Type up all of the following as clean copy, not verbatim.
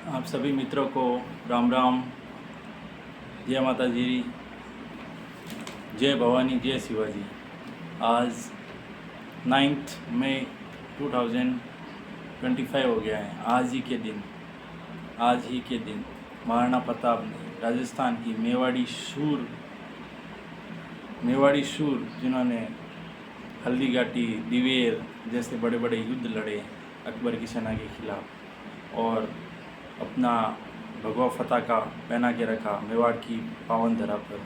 आप सभी मित्रों को राम राम, जय माता जी, जय भवानी, जय शिवाजी। आज 9 मई 2025 हो गया है। आज ही के दिन महाराणा प्रताप ने राजस्थान की मेवाड़ी शूर जिन्होंने हल्दी घाटी, दिवेर जैसे बड़े बड़े युद्ध लड़े अकबर की सेना के खिलाफ और अपना भगवा पताका पहना के रखा मेवाड़ की पावन धरा पर।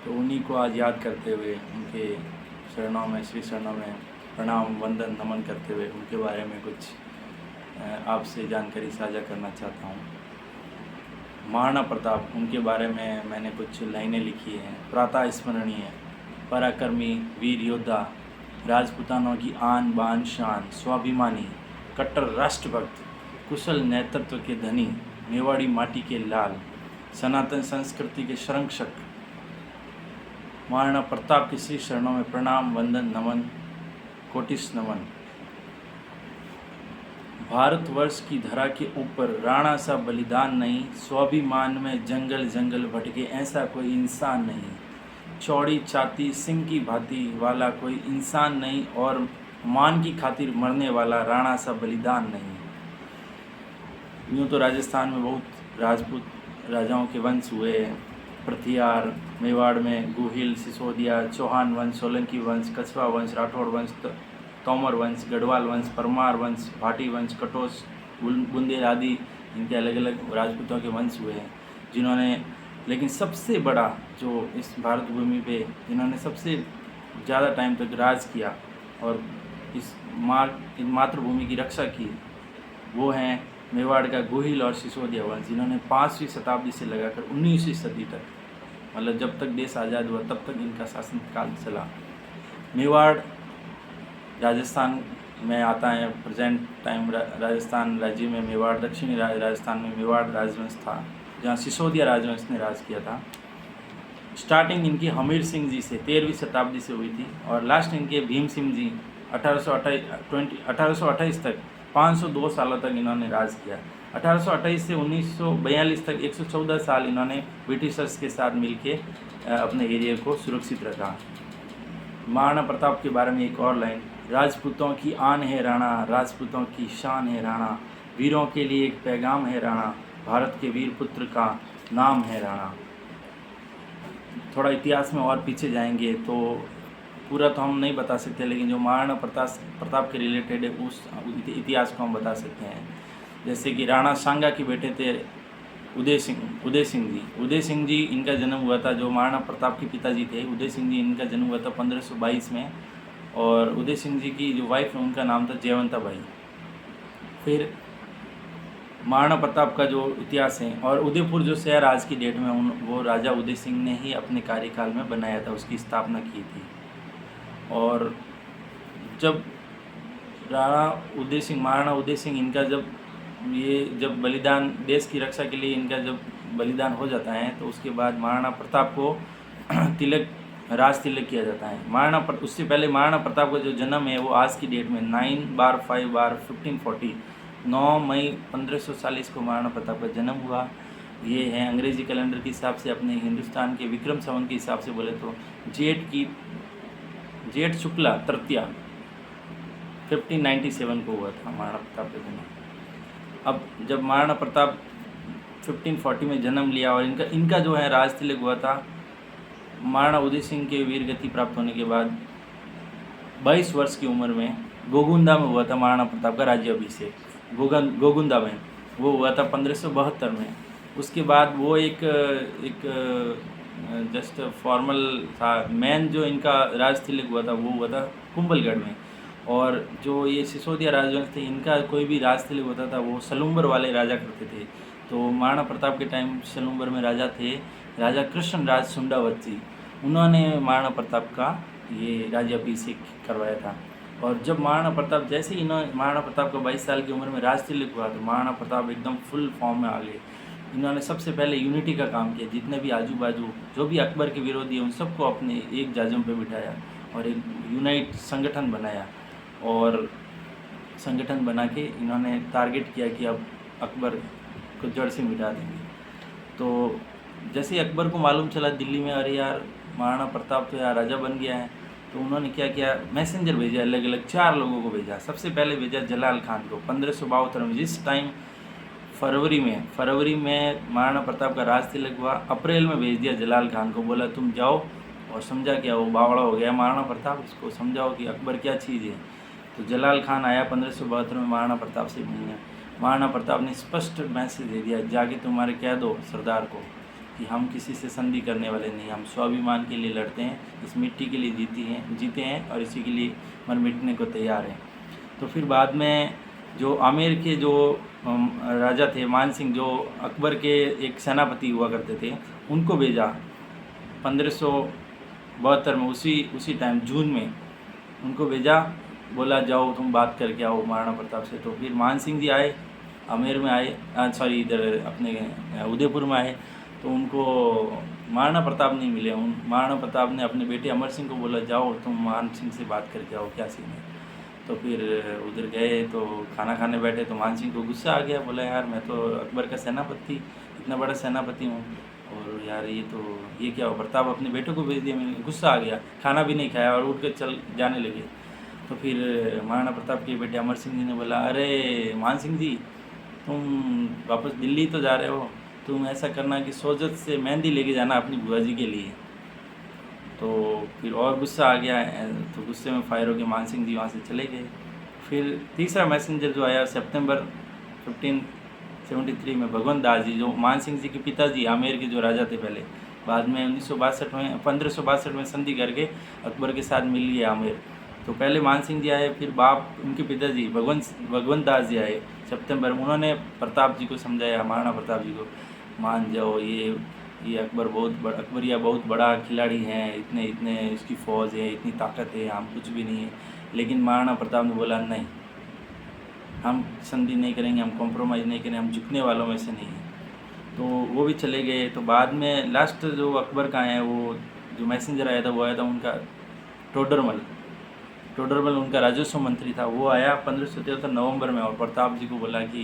तो उन्हीं को आज याद करते हुए उनके श्री चरणों में प्रणाम वंदन नमन करते हुए उनके बारे में कुछ आपसे जानकारी साझा करना चाहता हूँ। महाराणा प्रताप, उनके बारे में मैंने कुछ लाइनें लिखी हैं। प्रातः स्मरणीय, पराक्रमी वीर योद्धा, राजपूतानों की आन बान शान, स्वाभिमानी, कट्टर राष्ट्रभक्त, कुशल नेतृत्व के धनी, मेवाड़ी माटी के लाल, सनातन संस्कृति के संरक्षक, महाराणा प्रताप के श्री चरणों में प्रणाम वंदन नमन कोटिस नमन। भारतवर्ष की धरा के ऊपर राणा सा बलिदान नहीं, स्वाभिमान में जंगल जंगल भटके ऐसा कोई इंसान नहीं, चौड़ी छाती सिंह की भांति वाला कोई इंसान नहीं, और मान की खातिर मरने वाला राणा सा बलिदान नहीं। यूँ तो राजस्थान में बहुत राजपूत राजाओं के वंश हुए हैं। प्रथियार, मेवाड़ में गोहिल, सिसोदिया, चौहान वंश, सोलंकी वंश, कछवा वंश, राठौड़ वंश, तोमर वंश, गढ़वाल वंश, परमार वंश, भाटी वंश, कटोच, बुंदेल आदि इनके अलग अलग राजपूतों के वंश हुए हैं, जिन्होंने, लेकिन सबसे बड़ा जो इस भारत भूमि पे जिन्होंने सबसे ज़्यादा टाइम तक राज किया और इस मातृभूमि की रक्षा की, वो हैं मेवाड़ का गोहिल और सिसोदिया वंश, जिन्होंने 5वीं शताब्दी से लगाकर 19वीं सदी तक, मतलब जब तक देश आज़ाद हुआ तब तक इनका शासनकाल चला। मेवाड़ राजस्थान में आता है। प्रेजेंट टाइम राजस्थान राज्य में मेवाड़, दक्षिणी राजस्थान में मेवाड़ राजवंश था, जहाँ सिसोदिया राजवंश ने राज किया था। स्टार्टिंग इनकी हमीर सिंह जी से 13वीं शताब्दी से हुई थी और लास्ट इनके भीम सिंह जी 1828 तक 502 सालों तक इन्होंने राज किया। 1828 से 1942 तक 114 साल इन्होंने ब्रिटिशर्स के साथ मिलके अपने एरिया को सुरक्षित रखा। महाराणा प्रताप के बारे में एक और लाइन, राजपूतों की आन है राणा, राजपूतों की शान है राणा, वीरों के लिए एक पैगाम है राणा, भारत के वीर पुत्र का नाम है राणा। थोड़ा इतिहास में और पीछे जाएंगे तो पूरा तो हम नहीं बता सकते, लेकिन जो महाराणा प्रताप के रिलेटेड है उस इतिहास को हम बता सकते हैं। जैसे कि राणा सांगा के बेटे थे उदय सिंह जी इनका जन्म हुआ था। जो महाराणा प्रताप के पिताजी थे उदय सिंह जी, इनका जन्म हुआ था 1522 में, और उदय सिंह जी की जो वाइफ है उनका नाम था जयवंता बाई। फिर महाराणा प्रताप का जो इतिहास है, और उदयपुर जो शहर आज की डेट में वो राजा उदय सिंह ने ही अपने कार्यकाल में बनाया था, उसकी स्थापना की थी। और जब महाराणा उदय सिंह इनका जब बलिदान, देश की रक्षा के लिए इनका जब बलिदान हो जाता है, तो उसके बाद महाराणा प्रताप को राज तिलक किया जाता है। उससे पहले महाराणा प्रताप का जो जन्म है वो आज की डेट में 9/5/1540 9 मई 1540 को महाराणा प्रताप का जन्म हुआ। ये है अंग्रेजी कैलेंडर के हिसाब से, अपने हिंदुस्तान के विक्रम संवत के हिसाब से बोले तो जेठ शुक्ला तृतीया 1597 को हुआ था महाराणा प्रताप का जन्म। अब जब महाराणा प्रताप 1540 में जन्म लिया और इनका जो है राज तिलक हुआ था, महाराणा उदय सिंह के वीर गति प्राप्त होने के बाद 22 वर्ष की उम्र में गोगुंदा में हुआ था महाराणा प्रताप का राज्याभिषेक। गोगुंदा में वो हुआ था 1572 में। उसके बाद वो एक जस्ट फॉर्मल था। मेन जो इनका राज तिलक हुआ था वो हुआ था कुंभलगढ़ में। और जो ये सिसोदिया राजवंश थे, इनका कोई भी राज तिलक होता था वो सलुम्बर वाले राजा करते थे। तो महाराणा प्रताप के टाइम सलुम्बर में राजा थे राजा कृष्णराज सुंडावती। उन्होंने महाराणा प्रताप का ये राज्याभिषेक करवाया था। और जब महाराणा प्रताप महाराणा प्रताप का 22 साल की उम्र में राज तिलक हुआ तो महाराणा प्रताप एकदम फुल फॉर्म में आ गए। इन्होंने सबसे पहले यूनिटी का काम किया। जितने भी आजू बाजू जो भी अकबर के विरोधी हैं उन सबको अपने एक जाजम पे बिठाया और एक यूनाइट संगठन बनाया। और संगठन बना के इन्होंने टारगेट किया कि अब अकबर उसको जड़ से मिटा देंगे। तो जैसे ही अकबर को मालूम चला दिल्ली में, अरे यार महाराणा प्रताप तो यार राजा बन गया है, तो उन्होंने क्या किया, मैसेंजर भेजा, अलग अलग 4 लोगों को भेजा। सबसे पहले भेजा जलाल खान को 1572 में, जिस टाइम फरवरी में महाराणा प्रताप का राज तिलक हुआ, अप्रैल में भेज दिया जलाल खान को, बोला तुम जाओ और समझा क्या, वो बावड़ा हो गया महाराणा प्रताप, इसको समझाओ कि अकबर क्या चीज़ है। तो जलाल खान आया 1572 में महाराणा प्रताप से मिलने। महाराणा प्रताप ने स्पष्ट मैसेज दे दिया, जाके तुम्हारे कह दो सरदार को कि हम किसी से संधि करने वाले नहीं, हम स्वाभिमान के लिए लड़ते हैं, इस मिट्टी के लिए जीते हैं और इसी के लिए मर मिटने को तैयार हैं। तो फिर बाद में जो आमेर के जो राजा थे मान सिंह, जो अकबर के एक सेनापति हुआ करते थे, उनको भेजा 1572 में, उसी टाइम जून में उनको भेजा, बोला जाओ तुम बात करके आओ महाराणा प्रताप से। तो फिर मान सिंह जी आए, आमेर में आए, इधर अपने उदयपुर में आए, तो उनको महाराणा प्रताप नहीं मिले। महाराणा प्रताप ने अपने बेटे अमर सिंह को बोला जाओ तुम मान सिंह से बात करके आओ, क्या सीन है। तो फिर उधर गए, तो खाना खाने बैठे, तो मान सिंह को गुस्सा आ गया, बोला यार मैं तो अकबर का सेनापति, इतना बड़ा सेनापति हूँ, और यार ये क्या हो, प्रताप अपने बेटे को भेज दिया। मैंने गुस्सा आ गया, खाना भी नहीं खाया और उठ कर चल जाने लगे। तो फिर महाराणा प्रताप के बेटे अमर सिंह जी ने बोला, अरे मान सिंह जी तुम वापस दिल्ली तो जा रहे हो, तुम ऐसा करना कि सोजत से मेहंदी लेके जाना अपनी बुआ जी के लिए। तो फिर और गुस्सा आ गया, तो गुस्से में फायर हो के मान सिंह जी वहाँ से चले गए। फिर तीसरा मैसेंजर जो आया सितंबर 1573 में, भगवंत दास जी, जो मान सिंह जी के पिताजी आमेर के जो राजा थे पहले, बाद में 1562 में संधि करके अकबर के साथ मिल गए आमेर। तो पहले मान सिंह जी आए, फिर बाप उनके पिताजी भगवंत दास जी आए सितंबर में। उन्होंने प्रताप जी को समझाया, महाराणा प्रताप जी को, मान जाओ, ये अकबरिया बहुत बड़ा खिलाड़ी हैं, इतने इसकी फ़ौज है, इतनी ताकत है, हम कुछ भी नहीं है। लेकिन महाराणा प्रताप ने बोला नहीं, हम संधि नहीं करेंगे, हम कॉम्प्रोमाइज़ नहीं करेंगे, हम झुकने वालों में से नहीं हैं। तो वो भी चले गए। तो बाद में लास्ट जो अकबर का है, वो जो मैसेंजर आया था वो आया था उनका टोडरमल उनका राजस्व मंत्री था, वो आया 1573 नवंबर में, और प्रताप जी को बोला कि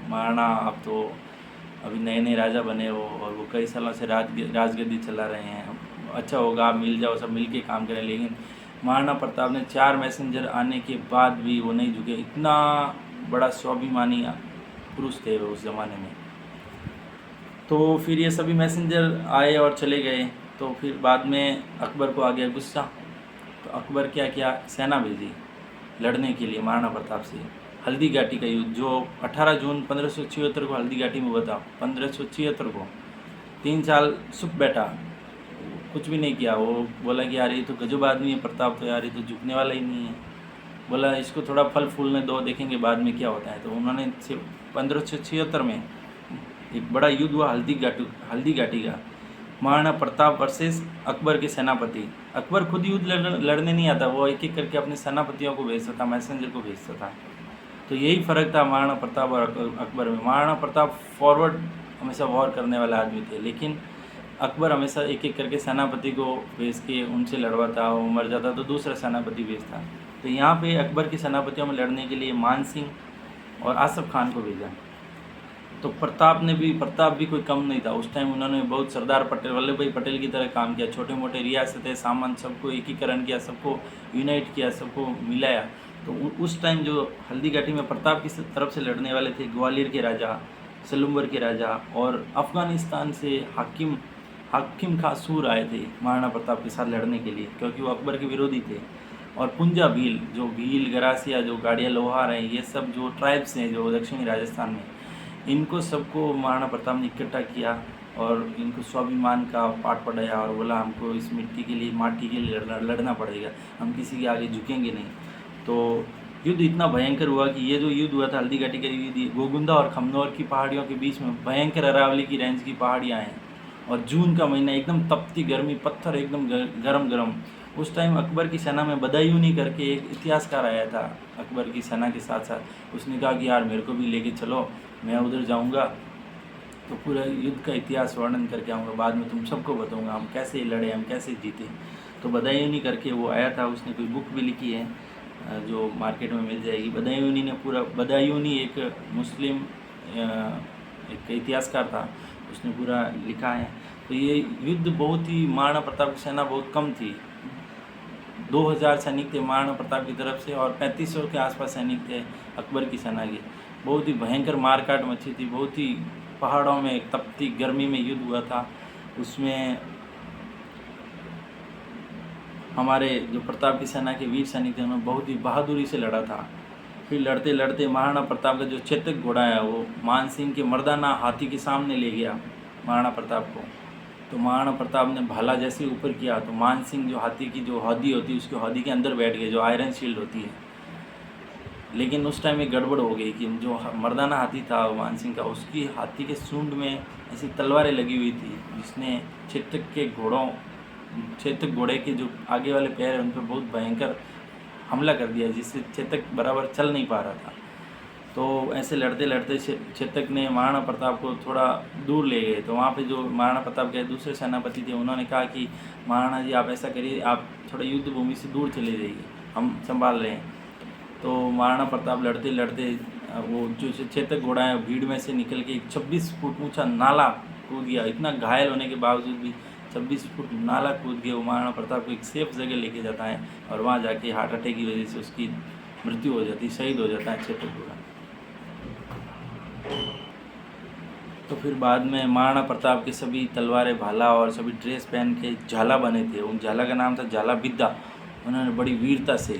महाराणा आप तो अभी नए राजा बने हो और वो कई सालों से राजगद्दी चला रहे हैं, अच्छा होगा आप मिल जाओ, सब मिल के काम करें। लेकिन महाराणा प्रताप ने 4 मैसेंजर आने के बाद भी वो नहीं झुके, इतना बड़ा स्वाभिमानी पुरुष थे वो उस ज़माने में। तो फिर ये सभी मैसेंजर आए और चले गए। तो फिर बाद में अकबर को आ गया गुस्सा, तो अकबर क्या किया, सेना भेजी लड़ने के लिए महाराणा प्रताप से। हल्दी घाटी का युद्ध जो 18 जून 1576 को हल्दी घाटी में हुआ था, 1576 को 3 साल सुख बैठा, कुछ भी नहीं किया। वो बोला कि यार ये तो गजब आदमी है प्रताप, तो यार ये तो झुकने वाला ही नहीं है, बोला इसको थोड़ा फल फूलने दो, देखेंगे बाद में क्या होता है। तो उन्होंने 1576 में एक बड़ा युद्ध हुआ हल्दी घाटी का, महाराणा प्रताप वर्सेस अकबर के सेनापति। अकबर खुद युद्ध लड़ने नहीं आता, वो एक एक करके अपने सेनापतियों को भेजता था, मैसेंजर को भेजता था। तो यही फ़र्क था महाराणा प्रताप और अकबर में। महाराणा प्रताप फॉरवर्ड हमेशा वॉर करने वाले आदमी थे, लेकिन अकबर हमेशा एक एक करके सेनापति को भेज के उनसे लड़वाता, वो मर जाता तो दूसरा सेनापति भेजता। तो यहाँ पे अकबर के सेनापतियों में लड़ने के लिए मान सिंह और आसफ खान को भेजा। तो प्रताप भी कोई कम नहीं था उस टाइम। उन्होंने बहुत सरदार वल्लभ भाई पटेल की तरह काम किया, छोटे मोटे रियासतें सामान सबको एकीकरण किया, सबको यूनाइट किया, सबको मिलाया। तो उस टाइम जो हल्दी घाटी में प्रताप की तरफ से लड़ने वाले थे ग्वालियर के राजा, सलूम्बर के राजा और अफ़गानिस्तान से हाकिम खां सूर आए थे महाराणा प्रताप के साथ लड़ने के लिए, क्योंकि वो अकबर के विरोधी थे। और पुंजा भील, जो भील गरासिया, जो गाड़िया लोहार हैं, ये सब जो ट्राइब्स हैं जो दक्षिणी राजस्थान में, इनको सबको महाराणा प्रताप ने इकट्ठा किया और इनको स्वाभिमान का पाठ पढ़ाया और बोला हमको इस मिट्टी के लिए, माटी के लिए लड़ना पड़ेगा, हम किसी के आगे झुकेंगे नहीं। तो युद्ध इतना भयंकर हुआ कि ये जो युद्ध हुआ था हल्दी घाटी का युद्ध, गोगुंदा और खमनौर की पहाड़ियों के बीच में भयंकर अरावली की रेंज की पहाड़ियाँ हैं, और जून का महीना, एकदम तपती गर्मी, पत्थर एकदम गरम। उस टाइम अकबर की सेना में बदायूनी करके एक इतिहासकार आया था अकबर की सेना के साथ साथ। उसने कहा कि यार मेरे को भी लेके चलो, मैं उधर जाऊंगा तो पूरा युद्ध का इतिहास वर्णन करके आऊँगा, बाद में तुम सबको बताऊंगा हम कैसे लड़े, हम कैसे जीते। तो बदायूनी करके वो आया था, उसने कोई बुक भी लिखी है जो मार्केट में मिल जाएगी। बदायूनी ने बदायूनी एक मुस्लिम एक इतिहासकार था, उसने पूरा लिखा है। तो ये युद्ध बहुत ही, महाराणा प्रताप की सेना बहुत कम थी, 2000 सैनिक थे महाराणा प्रताप की तरफ से और 3500 के आसपास सैनिक थे अकबर की सेना के। बहुत ही भयंकर मारकाट मची थी, बहुत ही पहाड़ों में तपती गर्मी में युद्ध हुआ था। उसमें हमारे जो प्रताप की सेना के वीर सैनिक थे उन्होंने बहुत ही बहादुरी से लड़ा था। फिर लड़ते लड़ते महाराणा प्रताप का जो चेतक घोड़ा है वो मान सिंह के मर्दाना हाथी के सामने ले गया महाराणा प्रताप को। तो महाराणा प्रताप ने भाला जैसे ऊपर किया तो मान सिंह जो हाथी की जो हौदी होती है उसकी हौदी के अंदर बैठ गए, जो आयरन शील्ड होती है। लेकिन उस टाइम एक गड़बड़ हो गई कि जो मर्दाना हाथी था मान सिंह का, उसकी हाथी के सूंड में ऐसी तलवारें लगी हुई थी जिसने चेतक घोड़े के जो आगे वाले पैर हैं उन पर बहुत भयंकर हमला कर दिया, जिससे चेतक बराबर चल नहीं पा रहा था। तो ऐसे लड़ते लड़ते चेतक ने महाराणा प्रताप को थोड़ा दूर ले गए। तो वहाँ पे जो महाराणा प्रताप के दूसरे सेनापति थे उन्होंने कहा कि महाराणा जी आप ऐसा करिए, आप थोड़ा युद्ध भूमि से दूर चले जाइए, हम संभाल रहे हैं। तो महाराणा प्रताप लड़ते लड़ते वो जो चेतक घोड़ा है भीड़ में से निकल के एक 26 फुट ऊँचा नाला कूद गया। इतना घायल होने के बावजूद भी 26 फुट नाला कूद के वो महाराणा प्रताप को एक सेफ जगह लेके जाता है और वहाँ जाके हार्ट अटैक की वजह से उसकी मृत्यु हो जाती, शहीद हो जाता है चेतक घोड़ा। तो फिर बाद में महाराणा प्रताप के सभी तलवारें, भाला और सभी ड्रेस पहन के झाला बने थे। उन झाला का नाम था झाला बिद्दा। उन्होंने बड़ी वीरता से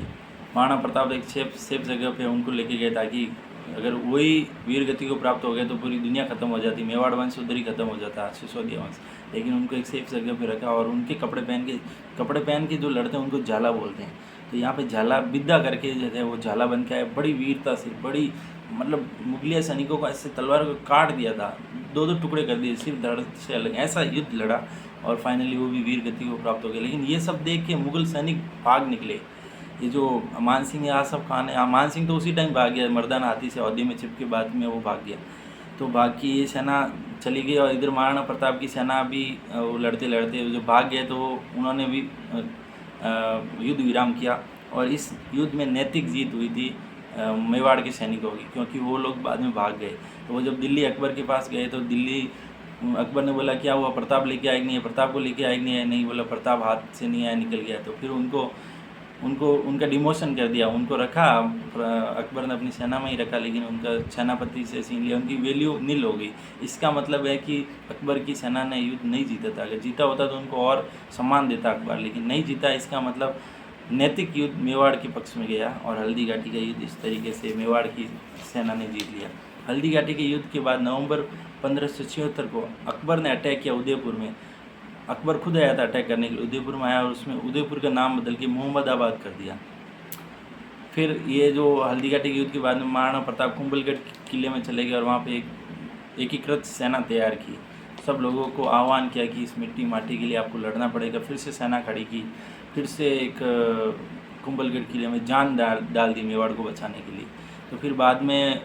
महाराणा प्रताप एक सेफ जगह पे उनको लेके गए, ताकि अगर वही वीर गति को प्राप्त हो गए तो पूरी दुनिया खत्म हो जाती, मेवाड़ वंश उधर ही खत्म हो जाता, सिसोदिया वंश। लेकिन उनको एक सेफ जगह पे रखा और उनके कपड़े पहन के जो लड़ते हैं उनको झाला बोलते हैं। तो यहाँ पे झाला बिद्दा करके जो है वो झाला बन के आए, बड़ी वीरता से, बड़ी मतलब मुगलिया सैनिकों को ऐसे तलवार को काट दिया था, दो टुकड़े कर दिए, सिर्फ धड़ से अलग, ऐसा युद्ध लड़ा और फाइनली वो भी वीर गति को प्राप्त हो गया। लेकिन ये सब देख के मुगल सैनिक भाग निकले। ये जो अमान सिंह आसफ खान है, अमान सिंह तो उसी टाइम भाग गया, मर्दाना हाथी से हौदी में चिपके बाद में वो भाग गया। तो बाकी ये सेना चली गई और इधर महाराणा प्रताप की सेना भी वो लड़ते लड़ते जो भाग गए तो उन्होंने भी युद्ध विराम किया। और इस युद्ध में नैतिक जीत हुई थी मेवाड़ के सैनिकों की, क्योंकि वो लोग बाद में भाग गए। तो वो जब दिल्ली अकबर के पास गए तो दिल्ली अकबर ने बोला क्या हुआ, प्रताप लेके आए नहीं है, प्रताप को लेके आए नहीं है, नहीं बोला प्रताप हाथ से नहीं आया, निकल गया। तो फिर उनका डिमोशन कर दिया, उनको रखा, अकबर ने अपनी सेना में ही रखा, लेकिन उनका सेनापति से छीन लिया, उनकी वैल्यू नील हो गई। इसका मतलब है कि अकबर की सेना ने युद्ध नहीं जीता था, अगर जीता होता तो उनको और सम्मान देता अकबर, लेकिन नहीं जीता। इसका मतलब नैतिक युद्ध मेवाड़ के पक्ष में गया और हल्दी घाटी का युद्ध इस तरीके से मेवाड़ की सेना ने जीत लिया। हल्दी घाटी के युद्ध के बाद नवंबर 1576 को अकबर ने अटैक किया उदयपुर में। अकबर खुद आया था अटैक करने के लिए, उदयपुर में आया और उसमें उदयपुर का नाम बदल के मोहम्मदाबाद कर दिया। फिर ये जो हल्दी घाटी के युद्ध के बाद में महाराणा प्रताप कुंभलगढ़ किले में चले गए और वहाँ पे एक एकीकृत सेना तैयार की, सब लोगों को आह्वान किया कि इस मिट्टी माटी के लिए आपको लड़ना पड़ेगा। फिर से सेना खड़ी की, फिर से एक कुंभलगढ़ किले में जान डाल दी मेवाड़ को बचाने के लिए। तो फिर बाद में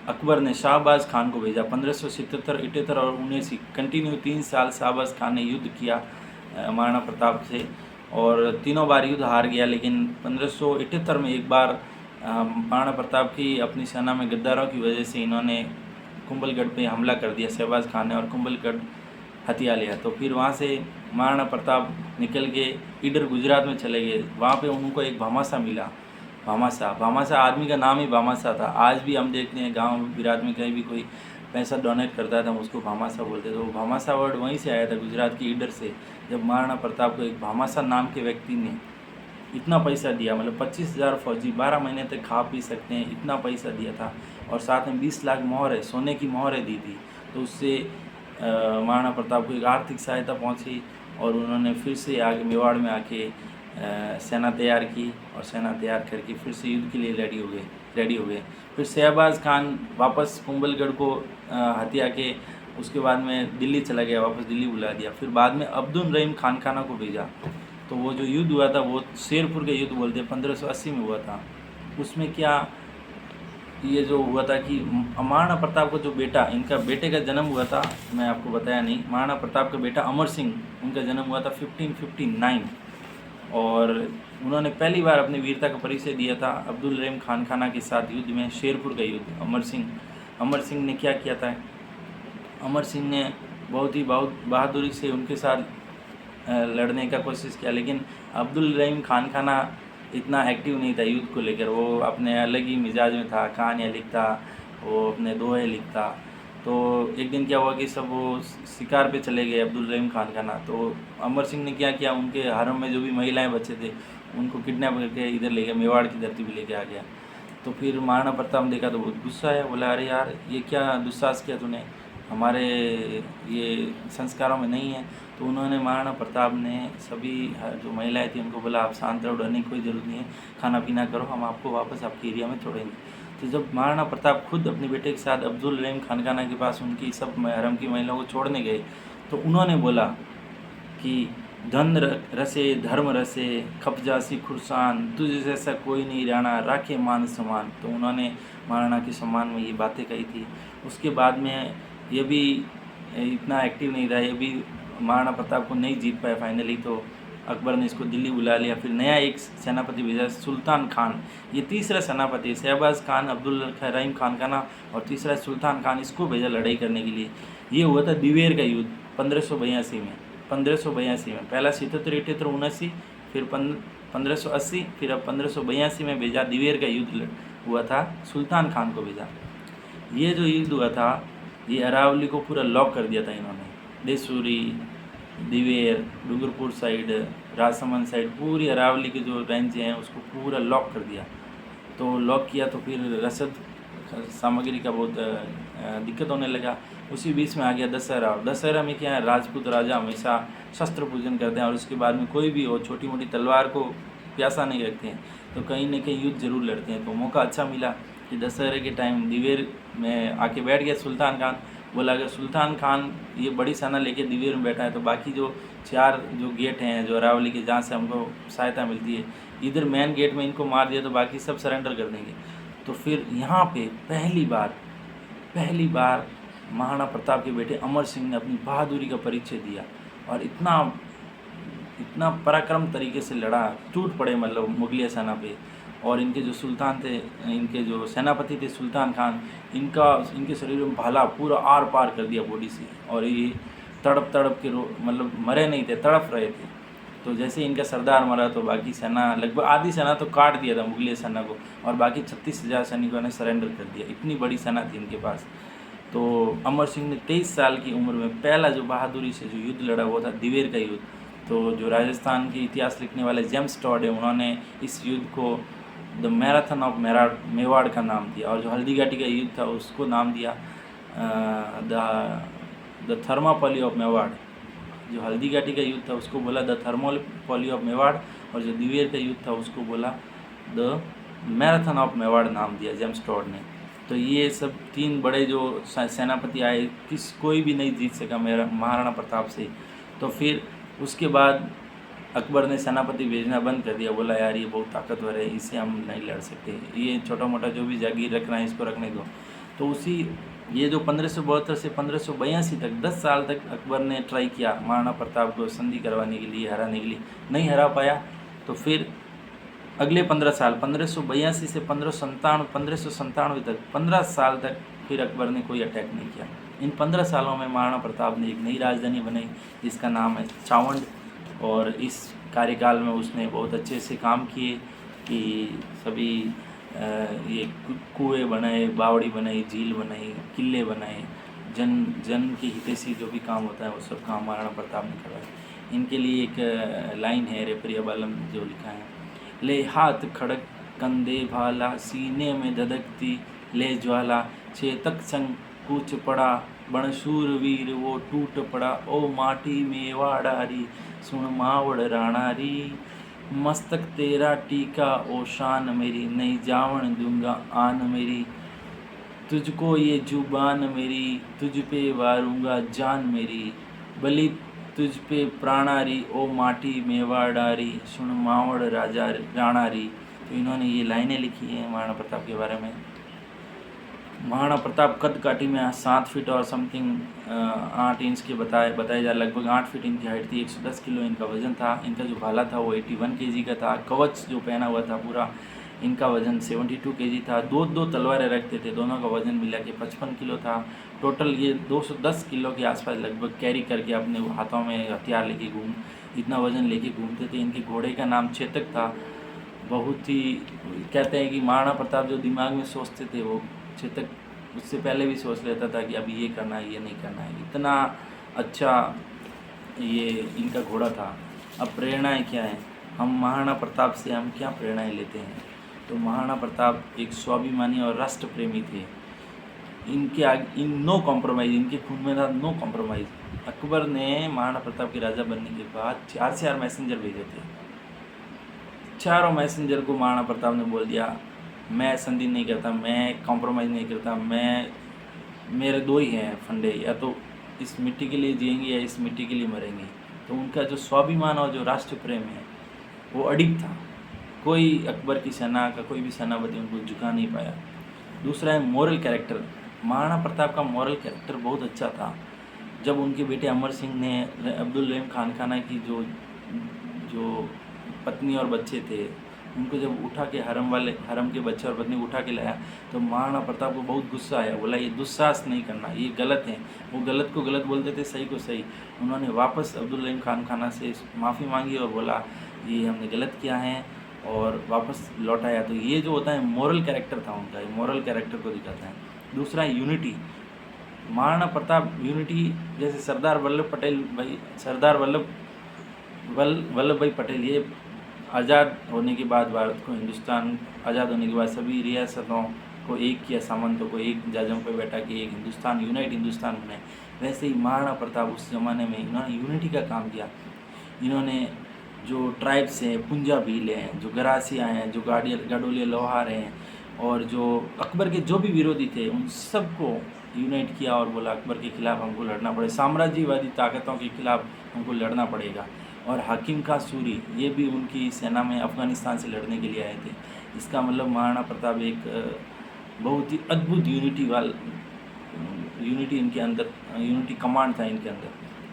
अकबर ने शाहबाज खान को भेजा। 1577, 78 और 79 कंटिन्यू 3 साल शाहबाज खान ने युद्ध किया महाराणा प्रताप से और तीनों बार युद्ध हार गया। लेकिन 1578 में एक बार महाराणा प्रताप की अपनी सेना में गद्दारों की वजह से इन्होंने कुंभलगढ़ पे हमला कर दिया शाहबाज खान ने और कुंभलगढ़ हथिया लिया। तो फिर वहाँ से महाराणा प्रताप निकल के इधर गुजरात में चले गए। वहाँ पे उनको एक भामाशाह मिला, भामाशाह आदमी का नाम ही भामाशाह था। आज भी हम देखते हैं गांव गुजरात में कहीं भी कोई पैसा डोनेट करता है तो हम उसको भामाशाह बोलते थे। तो वो भामाशाह वर्ड वहीं से आया था, गुजरात की ईडर से, जब महाराणा प्रताप को एक भामाशाह नाम के व्यक्ति ने इतना पैसा दिया, मतलब 25,000 फौजी 12 महीने तक खा पी सकते हैं, इतना पैसा दिया था और साथ में 20 लाख मोहरें, सोने की मोहरें दी थी। तो उससे महाराणा प्रताप को एक आर्थिक सहायता पहुँची और उन्होंने फिर से आगे मेवाड़ में आके सेना तैयार की और सेना तैयार करके फिर से युद्ध के लिए रेडी हो गए। फिर शहबाज खान वापस कुंभलगढ़ को हथिया के उसके बाद में दिल्ली चला गया, वापस दिल्ली बुला दिया। फिर बाद में अब्दुल रहीम खान को भेजा। तो वो जो युद्ध हुआ था वो शेरपुर का युद्ध बोलते हैं, 1580 में हुआ था। उसमें क्या ये जो हुआ था कि महाराणा प्रताप का जो बेटा, इनका बेटे का जन्म हुआ था, मैं आपको बताया नहीं, महाराणा प्रताप का बेटा अमर सिंह, उनका जन्म हुआ था 1559 और उन्होंने पहली बार अपनी वीरता का परिचय दिया था अब्दुल रहीम खान के साथ युद्ध में, शेरपुर का युद्ध। अमर सिंह ने क्या किया था, अमर सिंह ने बहुत बहादुरी से उनके साथ लड़ने का कोशिश किया, लेकिन अब्दुल रहीम खान खाना इतना एक्टिव नहीं था युद्ध को लेकर। वो अपने अलग ही मिजाज में था, कहानियाँ लिखता, वो अपने दोहे लिखता। तो एक दिन क्या हुआ कि सब वो शिकार पे चले गए अब्दुल रहीम खान खाना। तो अमर सिंह ने क्या किया, उनके हरम में जो भी महिलाएं बच्चे थे उनको किडनैप करके इधर ले गया, मेवाड़ की धरती पे लेके आ गया। तो फिर महाराणा प्रताप ने देखा तो बहुत गुस्सा है, बोला अरे यार ये क्या दुस्साहस किया तूने, हमारे ये संस्कारों में नहीं है। तो उन्होंने महाराणा प्रताप ने सभी जो महिलाएं थी उनको बोला आप शांत रहो, डरने की कोई ज़रूरत नहीं है, खाना पीना करो, हम आपको वापस आपके एरिया में छोड़ेंगे। तो जब महाराणा प्रताप खुद अपने बेटे के साथ अब्दुल रहीम खानकाना के पास उनकी सब हरम की महिलाओं को छोड़ने गए, तो उन्होंने बोला कि धन रसे धर्म रसे खप जासी खुरसान, तुझ जैसा कोई नहीं राणा राखे मान सम्मान। तो उन्होंने महाराणा के सम्मान में ये बातें कही थी। उसके बाद में ये भी इतना एक्टिव नहीं रहा, ये भी महाराणा प्रताप को नहीं जीत पाया फाइनली। तो अकबर ने इसको दिल्ली बुला लिया, फिर नया एक सेनापति भेजा सुल्तान खान। ये तीसरा सेनापति, शहबाज खान, अब्दुल रहीम खानकाना और तीसरा सुल्तान खान, इसको भेजा लड़ाई करने के लिए। ये हुआ था दिवेर का युद्ध 1582 में। 1582 में पहला 77-78-79, फिर 1580, फिर अब 1582 में भेजा दिवेर का युद्ध हुआ था, सुल्तान खान को भेजा। ये जो युद्ध हुआ था ये अरावली को पूरा लॉक कर दिया था इन्होंने। देसूरी, दिवेर, डूंगरपुर साइड, राजसमंद साइड, पूरी अरावली के जो रेंज हैं उसको पूरा लॉक कर दिया। तो लॉक किया तो फिर रसद सामग्री का बहुत दिक्कत होने लगा। उसी बीच में आ गया दशहरा। दशहरा में क्या है, राजपूत राजा हमेशा शस्त्र पूजन करते हैं और उसके बाद में कोई भी हो छोटी मोटी तलवार को प्यासा नहीं रखते हैं, तो कहीं न कहीं युद्ध जरूर लड़ते हैं। तो मौका अच्छा मिला कि दशहरे के टाइम दिवेर में आके बैठ गया सुल्तान खान। बोला अगर सुल्तान खान ये बड़ी सेना लेके दिवेर में बैठा है तो बाकी जो 4 जो गेट हैं जो अरावली के, जहाँ से हमको सहायता मिलती है, इधर मेन गेट में इनको मार दिया तो बाकी सब सरेंडर कर देंगे। तो फिर यहाँ पे पहली बार महाराणा प्रताप के बेटे अमर सिंह ने अपनी बहादुरी का परिचय दिया और इतना पराक्रम तरीके से लड़ा, टूट पड़े मतलब मुगलिया सेना पे। और इनके जो सुल्तान थे, इनके जो सेनापति थे सुल्तान खान, इनके शरीर में भाला पूरा आर पार कर दिया बॉडी से, और ये तड़प के मतलब मरे नहीं थे, तड़प रहे थे। तो जैसे इनका सरदार मरा तो बाकी सेना, लगभग आधी सेना तो काट दिया था मुगलिया सेना को, और बाकी 36,000 सैनिकों ने सरेंडर कर दिया। इतनी बड़ी सेना थी इनके पास। तो अमर सिंह ने 23 साल की उम्र में पहला जो बहादुरी से जो युद्ध लड़ा वो था दिवेर का युद्ध। तो जो राजस्थान के इतिहास लिखने वाले जेम्स टॉड है, उन्होंने इस युद्ध को द मैराथन ऑफ मेवाड़ का नाम दिया, और जो हल्दी घाटी का युद्ध था उसको नाम दिया द थर्मापली ऑफ मेवाड़। जो हल्दी घाटी का युद्ध था उसको बोला द थर्मापली ऑफ मेवाड़, और जो दिवेर का युद्ध था उसको बोला द मैराथन ऑफ मेवाड़ नाम दिया जेम्स टॉड ने। तो ये सब 3 बड़े जो सेनापति आए, कोई भी नहीं जीत सका मेरा महाराणा प्रताप से। तो फिर उसके बाद अकबर ने सेनापति भेजना बंद कर दिया, बोला यार ये बहुत ताकतवर है, इससे हम नहीं लड़ सकते, ये छोटा मोटा जो भी जागीर रखना है इसको रखने दो। तो उसी ये जो 1572 से 1582 तक 10 साल तक अकबर ने ट्राई किया महाराणा प्रताप को संधि करवाने के लिए, हराने के लिए, नहीं हरा पाया। तो फिर अगले 15 साल 1582 से 1597 तक 15 साल तक फिर अकबर ने कोई अटैक नहीं किया। इन 15 सालों में महाराणा प्रताप ने एक नई राजधानी बनाई जिसका नाम है चावंड, और इस कार्यकाल में उसने बहुत अच्छे से काम किए कि सभी ये कुएँ बनाए, बावड़ी बनाई, झील बनाई, किले बनाए, जन की हितैषी जो भी काम होता है वो सब काम महाराणा प्रताप ने करवाए। इनके लिए एक लाइन है रेपरिया बालम जो लिखा है, ले हाथ खड़क कंधे भाला, सीने में धधकती ले ज्वाला, चेतक संग कूच पड़ा, बणशूर वीर वो टूट पड़ा, ओ माटी मेवाड़ारी सुन मावड़ राणारी, मस्तक तेरा टीका ओ शान मेरी, नहीं जावन दूंगा आन मेरी, तुझको ये जुबान मेरी, तुझ पे वारूंगा जान मेरी, बलि तुझ पे प्राणारी, ओ माटी मेवाड़ारी सुन मावड़ राजा राणारी। तो इन्होंने ये लाइनें लिखी हैं महाराणा प्रताप के बारे में। महाराणा प्रताप कद काठी में 7 फीट और समथिंग 8 इंच के बताए जा, लगभग 8 फीट इनकी हाइट थी, 110 किलो इनका वजन था। इनका जो भाला था वो 81 kg का था। कवच जो पहना हुआ था पूरा इनका वज़न 72 केजी था। दो दो तलवारें रखते थे, दोनों का वज़न मिला के 55 किलो था। टोटल ये 210 किलो के आसपास लगभग कैरी करके अपने हाथों में हथियार लेके इतना वज़न लेके घूमते थे। इनके घोड़े का नाम चेतक था। बहुत ही कहते हैं कि महाराणा प्रताप जो दिमाग में सोचते थे वो चेतक उससे पहले भी सोच लेता था कि अभी ये करना है, ये नहीं करना है। इतना अच्छा ये इनका घोड़ा था। अब प्रेरणाएं क्या हैं? हम महाराणा प्रताप से हम क्या प्रेरणाएं लेते हैं? तो महाराणा प्रताप एक स्वाभिमानी और राष्ट्र प्रेमी थे। इनके आगे नो कॉम्प्रोमाइज़, इनके खून में था नो कॉम्प्रोमाइज़। अकबर ने महाराणा प्रताप के राजा बनने के बाद 4 मैसेंजर भेजे थे। चारों मैसेंजर को महाराणा प्रताप ने बोल दिया, मैं संधि नहीं करता, मैं कॉम्प्रोमाइज़ नहीं करता, मेरे दो ही हैं फंडे, या तो इस मिट्टी के लिए जिएंगे या इस मिट्टी के लिए मरेंगे। तो उनका जो स्वाभिमान और जो राष्ट्र प्रेम है वो अडिग था। कोई अकबर की सेना का कोई भी सेनापति उनको झुका नहीं पाया। दूसरा है मोरल कैरेक्टर। महाराणा प्रताप का मोरल कैरेक्टर बहुत अच्छा था। जब उनके बेटे अमर सिंह ने अब्दुल रहीम खान की जो पत्नी और बच्चे थे उनको जब उठा के हरम के बच्चे और पत्नी उठा के लाया तो महाराणा प्रताप को बहुत गुस्सा आया। बोला ये दुस्साहस नहीं करना, ये गलत है। वो गलत को गलत बोलते थे, सही को सही। उन्होंने वापस अब्दुल रहीम खान से माफ़ी मांगी और बोला ये हमने गलत किया है और वापस लौटाया। तो ये जो होता है मोरल कैरेक्टर था उनका, ये मोरल कैरेक्टर को दिखाता है। दूसरा है यूनिटी। महाराणा प्रताप यूनिटी, जैसे सरदार वल्लभ भाई पटेल, ये आज़ाद होने के बाद भारत को, हिंदुस्तान आज़ाद होने के बाद सभी रियासतों को एक किया, सामंतों को एक जाजम पर बैठा के एक हिंदुस्तान, यूनाइट हिंदुस्तान बनाए। वैसे ही महाराणा प्रताप उस ज़माने में इन्होंने यूनिटी का काम किया। इन्होंने जो ट्राइब्स हैं, पुंजा भील हैं, जो गरासिया हैं, जो गाडोलिया लोहार हैं और जो अकबर के जो भी विरोधी थे उन सबको यूनाइट किया और बोला अकबर के खिलाफ हमको लड़ना पड़ेगा, साम्राज्यवादी ताकतों के खिलाफ हमको लड़ना पड़ेगा। और हकीम का सूरी, ये भी उनकी सेना में अफ़गानिस्तान से लड़ने के लिए आए थे। इसका मतलब महाराणा प्रताप एक बहुत ही अद्भुत यूनिटी इनके अंदर, यूनिटी कमांड था इनके अंदर।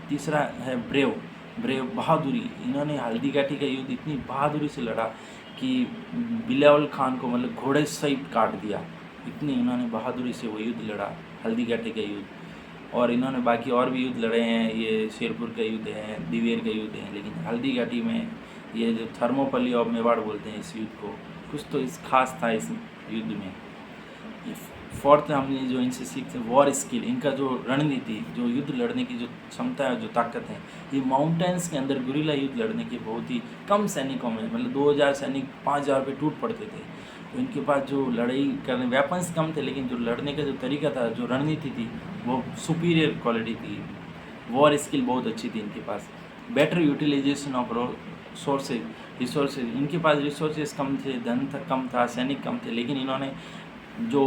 तीसरा है ब्रेव, बहादुरी। इन्होंने हल्दी घाटी का युद्ध इतनी बहादुरी से लड़ा कि बिलावल खान को मतलब घोड़े सहित काट दिया। इतनी इन्होंने बहादुरी से वो युद्ध लड़ा, हल्दी घाटी का युद्ध। और इन्होंने बाकी और भी युद्ध लड़े हैं, ये शेरपुर का युद्ध है, दिवेर का युद्ध है, लेकिन हल्दी घाटी में ये जो थर्मोपल्ली ऑफ मेवाड़ बोलते हैं इस युद्ध को, कुछ तो इस खास था इस युद्ध में। फोर्थ हमने जो इनसे सीखते वॉर स्किल, इनका जो रणनीति, जो युद्ध लड़ने की जो क्षमता है, जो ताकत है, ये माउंटेन्स के अंदर गुरिल्ला युद्ध लड़ने के बहुत ही कम सैनिकों में, मतलब 2000 सैनिक 5000 पे टूट पड़ते थे। तो इनके पास जो लड़ाई करने वेपन्स कम थे, लेकिन जो लड़ने का जो तरीका था, जो रणनीति थी, वो सुपीरियर क्वालिटी थी। वॉर स्किल बहुत अच्छी थी इनके पास। बेटर यूटिलाइजेशन ऑफ रिसोर्सेज, इनके पास रिसोर्सेज कम थे, धन कम था, सैनिक कम थे, लेकिन इन्होंने जो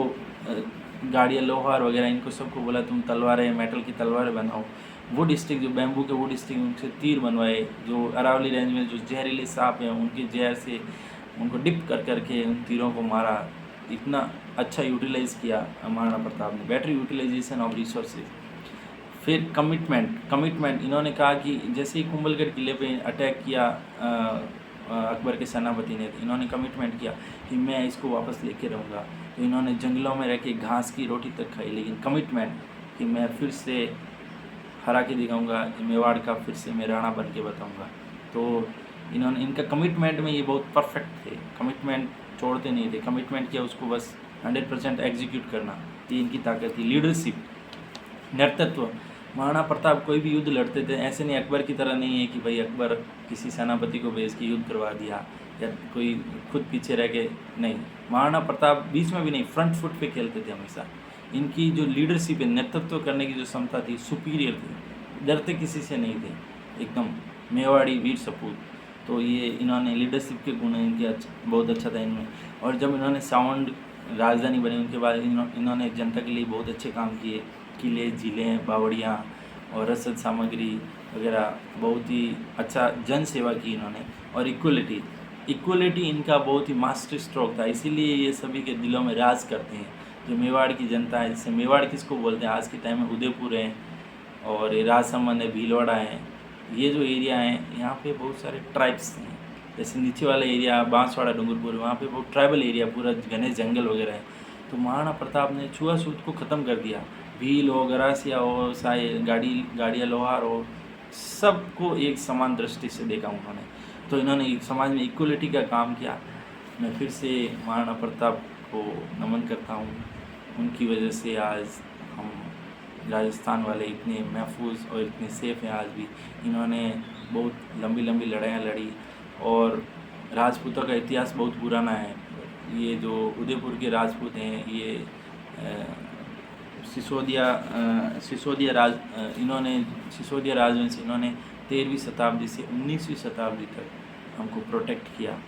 गाड़ियाँ, लोहार वगैरह, इनको सबको बोला तुम तलवारें, मेटल की तलवारें बनाओ। वुड स्टिक, जो बैम्बू के वुड स्टिक, उनसे तीर बनवाए। जो अरावली रेंज में जो जहरीले सांप हैं उनके जहर से उनको डिप करके उन तीरों को मारा। इतना अच्छा यूटिलाइज़ किया महाराणा प्रताप ने। Better utilization of resources. फिर कमिटमेंट, इन्होंने कहा कि जैसे ही कुंभलगढ़ किले पे अटैक किया अकबर के सेनापति ने, इन्होंने कमिटमेंट किया कि मैं इसको वापस लेके रहूँगा। तो इन्होंने जंगलों में रह के घास की रोटी तक खाई, लेकिन कमिटमेंट कि मैं फिर से हरा के दिखाऊँगा, मेवाड़ का फिर से मैं राणा बन के बताऊँगा। तो इनका कमिटमेंट में ये बहुत परफेक्ट थे, कमिटमेंट छोड़ते नहीं थे। कमिटमेंट किया, उसको बस 100% एग्जीक्यूट करना, ये इनकी ताकत थी। लीडरशिप, नेतृत्व। महाराणा प्रताप कोई भी युद्ध लड़ते थे, ऐसे नहीं अकबर की तरह नहीं है कि भाई अकबर किसी सेनापति को भेज के युद्ध करवा दिया या कोई खुद पीछे रह के, नहीं। महाराणा प्रताप बीच में भी नहीं, फ्रंट फुट पे खेलते थे हमेशा। इनकी जो लीडरशिप है, नेतृत्व करने की जो क्षमता थी, सुपीरियर थी, डरते किसी से नहीं थे, एकदम मेवाड़ी वीर सपूत। तो ये इन्होंने लीडरशिप के गुण इनके बहुत अच्छा था इनमें। और जब इन्होंने साउंड राजधानी बनी उनके बाद इन्होंने जनता के लिए बहुत अच्छे काम किए। किले, झीलें, बावड़ियाँ और रसद सामग्री वगैरह, बहुत ही अच्छा जन सेवा की इन्होंने। और इक्वलिटी इनका बहुत ही मास्टर स्ट्रोक था, इसीलिए ये सभी के दिलों में राज करते हैं। जो मेवाड़ की जनता है, जैसे मेवाड़ किसको बोलते हैं, आज के टाइम में उदयपुर है और ये राजसमंद है, भीलवाड़ा है, ये जो एरिया हैं, यहाँ पे बहुत सारे ट्राइब्स हैं। जैसे नीचे वाला एरिया बांसवाड़ा डूंगरपुर, वहाँ पे वो ट्राइबल एरिया पूरा घने जंगल वगैरह है। तो महाराणा प्रताप ने छुआछूत को ख़त्म कर दिया। भील हो, गरासिया हो, साए गाड़िया लोहार हो, सबको एक समान दृष्टि से देखा उन्होंने। तो इन्होंने समाज में इक्वलिटी का काम किया। मैं फिर से महाराणा प्रताप को नमन करता हूँ। उनकी वजह से आज हम राजस्थान वाले इतने महफूज और इतने सेफ हैं। आज भी इन्होंने बहुत लंबी लंबी लड़ाइयाँ लड़ी और राजपूतों का इतिहास बहुत पुराना है। ये जो उदयपुर के राजपूत हैं, ये सिसोदिया राजवंश इन्होंने 13वीं शताब्दी से 19वीं शताब्दी तक हमको प्रोटेक्ट किया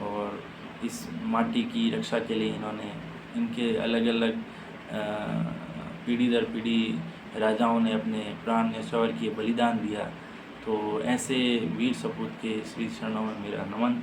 और इस माटी की रक्षा के लिए इन्होंने इनके अलग अलग पीढ़ी दर पीढ़ी राजाओं ने अपने प्राण न्यौछावर किए, बलिदान दिया। तो ऐसे वीर सपूत के श्री चरणों में मेरा नमन।